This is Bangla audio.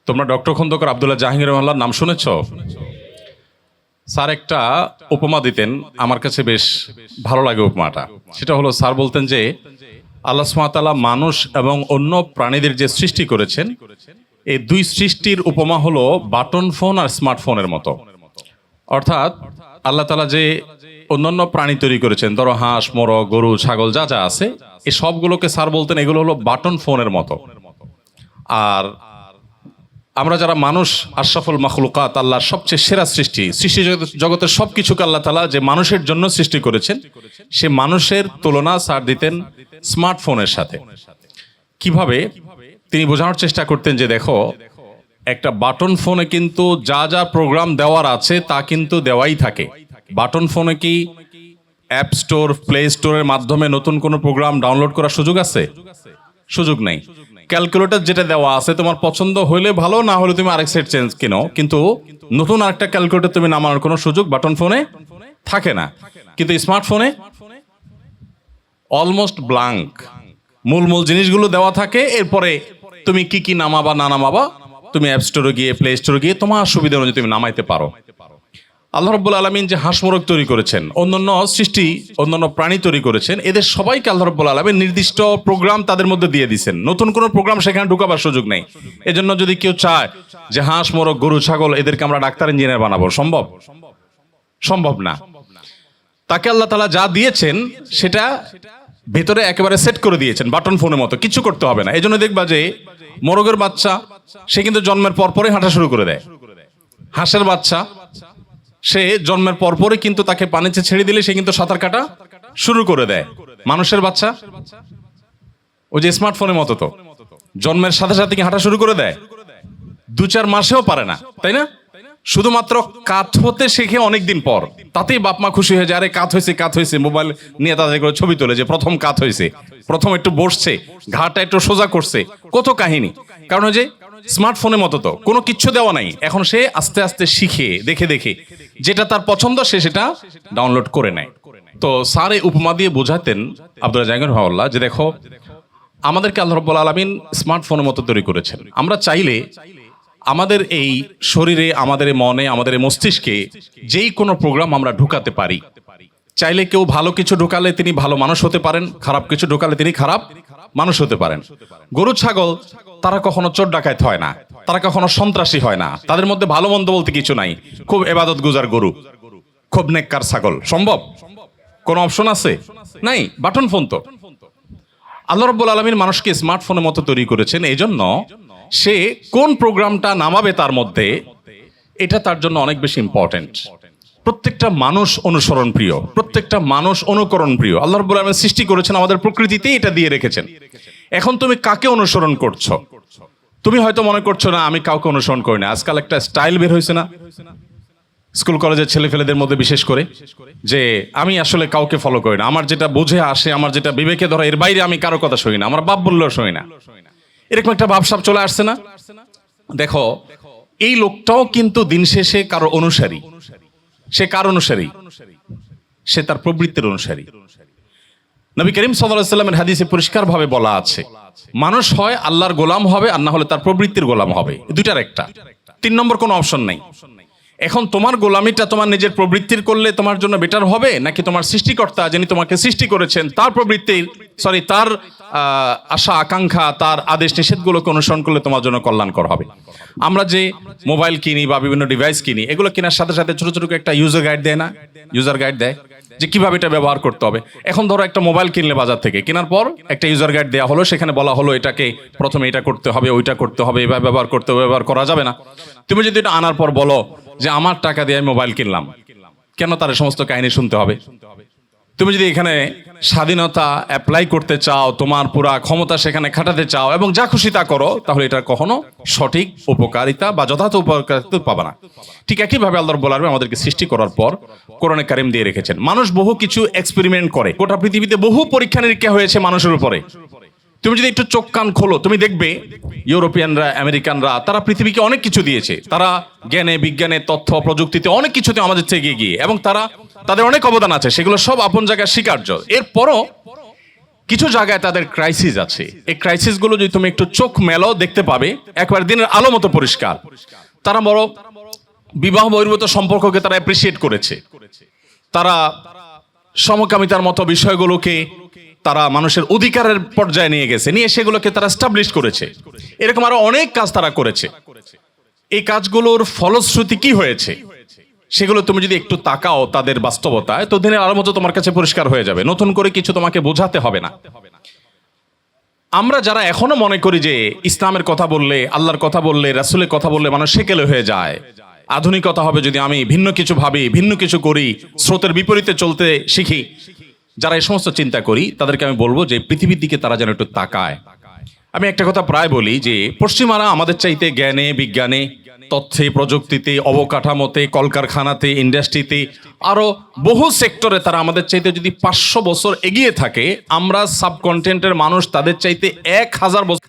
তোমরা ডক্টর খন্দকার আব্দুল্লাহ জাহাঙ্গীর রহমাল্লাহর নাম শুনেছ? স্যার একটা উপমা দিতেন, আমার কাছে বেশ ভালো লাগে উপমাটা। সেটা হলো, স্যার বলতেন যে আল্লাহ সুবহানাহু ওয়া তাআলা মানুষ এবং অন্য প্রাণীদের যে সৃষ্টি করেছেন, এই দুই সৃষ্টির উপমা হলো বাটন ফোন আর স্মার্টফোনের মতো। অর্থাৎ আল্লাহ তাআলা যে অন্যান্য প্রাণী তৈরি করেছেন, ধরো হাঁস, মোরগ, গরু, ছাগল, যা যা আছে, এই সবগুলোকে স্যার বলতেন এগুলো হলো বাটন ফোনের মতো। আর আমরা যারা মানুষ, আশরাফুল মাখলুকাত, আল্লাহর সবচেয়ে সেরা সৃষ্টি, সৃষ্টি জগতের সবকিছুকে আল্লাহ তাআলা যে মানুষের জন্য সৃষ্টি করেছেন, সে মানুষের তুলনা স্যার দিতেন স্মার্টফোনের সাথে। কিভাবে তিনি বোঝানোর চেষ্টা করতেন যে দেখো, একটা বাটন ফোনে কিন্তু যা যা প্রোগ্রাম দেওয়ার আছে তা কিন্তু দেওয়াই থাকে। বাটন ফোনে কি অ্যাপ স্টোর, প্লে স্টোরের মাধ্যমে নতুন কোনো প্রোগ্রাম ডাউনলোড করার সুযোগ আছে? সুযোগ নেই। ক্যালকুলেটর যেটা দেওয়া আছে, তোমার পছন্দ হইলে ভালো, না হলে তুমি আরেক সেট চেঞ্জ কিনো, কিন্তু নতুন আরেকটা ক্যালকুলেটর তুমি নামানোর কোনো সুযোগ বাটন ফোনে থাকে না। কিন্তু স্মার্টফোনে অলমোস্ট ব্ল্যাঙ্ক, মূল জিনিসগুলো দেওয়া থাকে। এরপরে তুমি কি কি নামাবা না নামাবা, তুমি অ্যাপ স্টোরে গিয়ে, প্লে স্টোরে গিয়ে তোমার সুবিধা অনুযায়ী তুমি নামাইতে পারো। আল্লাহ রাব্বুল আলামিন যে হাঁস মোরগ তৈরি করেছেন, অন্যান্য সৃষ্টি, অন্যান্য প্রাণী তৈরি করেছেন, এদের সবাইকে আল্লাহ রাব্বুল আলামিন নির্দিষ্ট প্রোগ্রাম তাদের মধ্যে দিয়ে দিয়েছেন। নতুন কোনো প্রোগ্রাম সেখানে ঢুকাবার সুযোগ নেই। এজন্য যদি কেউ চায় যে হাঁস, মোরগ, গরু, ছাগল এদেরকে আমরা ডাক্তার, ইঞ্জিনিয়ার বানাবো, সম্ভব না। তাকে আল্লাহ তাআলা যা দিয়েছেন সেটা ভেতরে একেবারে সেট করে দিয়েছেন, বাটন ফোনের মতো, কিছু করতে হবে না। এজন্য দেখবা যে মোরগের বাচ্চা সে কিন্তু জন্মের পরপরই হাঁটা শুরু করে দেয়। হাঁসের বাচ্চা সে জন্মের পরপরই কিন্তু তাকে পানিতে ছেড়ে দিলে সে কিন্তু সাঁতার কাটা শুরু করে দেয়। মানুষের বাচ্চা ওই যে স্মার্টফোনের মতো, তো জন্মের সাথে সাথে কি হাঁটা শুরু করে দেয়? 2-4 মাসেও পারে না, তাই না? শুধুমাত্র কাত হতে শেখে অনেকদিন পর, তাতেই বাপ মা খুশি হয়ে যায়, আরে কাত হয়েছে, মোবাইল নিয়ে তাদের করে ছবি তোলে যে প্রথম কাত হয়েছে, প্রথম একটু বসছে, ঘাড়টা একটু সোজা করছে, কত কাহিনী। কারণ ওই যে স্মার্টফোনের মতো তো কোনো কিচ্ছু দেওয়া নাই, এখন সে আস্তে আস্তে শিখে, দেখে যেটা তার পছন্দ সে সেটা ডাউনলোড করে নেয়। তো স্যার এই উপমা দিয়ে বোঝাতেন, আব্দুল্লাহ জাহাঙ্গীর রহমাল্লাহ, যে দেখো আমাদেরকে আল্লাহ রাব্বুল আলামিন স্মার্টফোনের মতো তৈরি করেছেন। আমরা চাইলে আমাদের এই শরীরে, আমাদের মনে, আমাদের মস্তিষ্কে যেই কোনো প্রোগ্রাম আমরা ঢুকাতে পারি। চাইলে কেউ ভালো কিছু ঢুকালে তিনি ভালো মানুষ হতে পারেন, খারাপ কিছু ঢুকালে তিনি খারাপ মানুষ হতে পারেন। গরু, ছাগল তারা কখনো চোর ডাকাত হয় না, তারা কখনো সন্ত্রাসী হয় না, তাদের মধ্যে ভালো মন্দ বলতে কিছু নাই। খুব ইবাদত গুজার গরু, খুব নেককার ছাগল, সম্ভব? কোনো অপশন আছে? নাই। বাটন ফোন তো। আল্লাহ রাব্বুল আলামিন মানুষকে স্মার্টফোনের মতো তৈরি করেছেন, এই জন্য সে কোন প্রোগ্রামটা নামাবে তার মধ্যে, এটা তার জন্য অনেক বেশি ইম্পর্টেন্ট। প্রত্যেকটা মানুষ অনুসরণ প্রিয়, প্রত্যেকটা মানুষ অনুকরণ প্রিয়। আল্লাহ রাব্বুল আলামিন সৃষ্টি করেছেন, আমাদের প্রকৃতিতেই এটা দিয়ে রেখেছেন। এখন তুমি কাকে অনুসরণ করছো? তুমি হয়তো মনে করছো না আমি কাউকে অনুসরণ করি না। আজকাল একটা স্টাইল বের হয়েছে না স্কুল কলেজের ছেলেফেলেদের মধ্যে, বিশেষ করে, যে আমি আসলে কাউকে ফলো করি না, আমার যেটা বুঝে আসে, আমার যেটা বিবেকে ধরে, এর বাইরে আমি কারো কথা শুনি না, আমার বাপ বললেও শুনি না। এরকম একটা ভাবসাব চলে আসছে না? দেখো, এই লোকটাও কিন্তু দিন শেষে কারো অনুসারী। সে কার অনুসারী? সে তার প্রবৃত্তির অনুসারী। নবী করিম সাল্লাল্লাহু আলাইহি ওয়াসাল্লামের হাদিসে পরিষ্কারভাবে বলা আছে, মানুষ হয় আল্লাহর গোলাম হবে, আর না হলে তার প্রবৃত্তির গোলাম হবে। দুইটার একটা, 3 নম্বর কোনো অপশন নাই। এখন তোমার গোলামিটা তোমার নিজের প্রবৃত্তির করলে তোমার জন্য বেটার হবে, নাকি তোমার সৃষ্টিকর্তা যিনি তোমাকে সৃষ্টি করেছেন তার প্রবৃত্তির, তার আশা আকাঙ্ক্ষা, তার আদেশ নিষেধগুলোকে অনুসরণ করলে তোমার জন্য কল্যাণকর হবে? আমরা যে মোবাইল কিনি বা বিভিন্ন ডিভাইস কিনি, এগুলো কেনার সাথে সাথে ছোট ছোট একটা ইউজার গাইড দেয় না? ইউজার গাইড দেয় যে কিভাবে এটা ব্যবহার করতে হবে। এখন ধরো একটা মোবাইল কিনলে বাজার থেকে, কেনার পর একটা ইউজার গাইড দেওয়া হলো, সেখানে বলা হলো এটাকে প্রথমে এটা করতে হবে, ওইটা করতে হবে, এভাবে ব্যবহার করতে হবে, ব্যবহার করা যাবে না। তুমি যদি এটা আনার পর বলো যে আমার টাকা দিয়ে আমি মোবাইল কিনলাম, কেন তার সমস্ত কাহিনী শুনতে হবে? তুমি যদি এখানে স্বাধীনতা অ্যাপ্লাই করতে চাও, তোমার পুরা ক্ষমতা সেখানে খাটাতে চাও এবং যা খুশি তা করো, তাহলে এটা কখনো সঠিক উপকারিতা বা যথার্থ উপকারিতা পাবে না। ঠিক একইভাবে আল্লাহ রাব্বুল আলামিন আমাদেরকে সৃষ্টি করার পর কোরআনে কারিম দিয়ে রেখেছেন। মানুষ বহু কিছু এক্সপেরিমেন্ট করে, গোটা পৃথিবীতে বহু পরীক্ষা নিরীক্ষা হয়েছে মানুষের উপরে। তুমি যদি একটু চোখ কান খোলো, তুমি দেখবে ইউরোপিয়ানরা, আমেরিকানরা, তারা পৃথিবীকে অনেক কিছু দিয়েছে। তারা জ্ঞানে, বিজ্ঞানে, তথ্য প্রযুক্তিতে অনেক কিছুতে আমাদের থেকে এগিয়ে, এবং তাদের অনেক অবদান আছে, সেগুলো সব আপন জায়গায় স্বীকার্য। এরপরও কিছু জায়গায় তাদের ক্রাইসিস আছে। এই ক্রাইসিসগুলো যদি তুমি একটু চোখ মেলো দেখতে পাবে একবার দিনের আলো মতো পরিষ্কার। তারা বড় বিবাহ বহির্ভূত সম্পর্ককে তারা অ্যাপ্রিসিয়েট করেছে, তারা সমকামিতার মতো বিষয়গুলোকে তারা মানুষের অধিকারের পর্যায়ে নিয়ে গেছে, নিয়ে সেগুলোকে তারা এস্টাবলিশ করেছে। এরকম আরো অনেক কাজ তারা করেছে। এই কাজগুলোর ফলশ্রুতি কি হয়েছে সেগুলো তুমি যদি একটু তাকাও তাদের বাস্তবতায়, তো দিনের আলোর মতো তোমার কাছে পরিষ্কার হয়ে যাবে। নতুন করে কিছু তোমাকে বোঝাতে হবে না। আমরা যারা এখনো মনে করি যে ইসলামের কথা বললে, আল্লাহর কথা বললে, রাসূলের কথা বললে মানুষ সেকেলে হয়ে যায়, আধুনিকতা হবে যদি আমি ভিন্ন কিছু ভাবি, ভিন্ন কিছু করি, স্রোতের বিপরীতে চলতে শিখি, যারা এই সমস্ত চিন্তা করি তাদেরকে আমি বলবো যে পৃথিবীর দিকে তারা যেন একটু তাকায়। আমি একটা কথা প্রায় বলি যে পশ্চিমারা আমাদের চাইতে জ্ঞানে, বিজ্ঞানে, তথ্যে, প্রযুক্তিতে, অবকাঠামোতে, কলকারখানাতে, ইন্ডাস্ট্রিতে, আরো বহু সেক্টরে তারা আমাদের চাইতে যদি 500 বছর এগিয়ে থাকে, আমরা সাবকন্টিনেন্টের মানুষ তাদের চাইতে 1000 বছর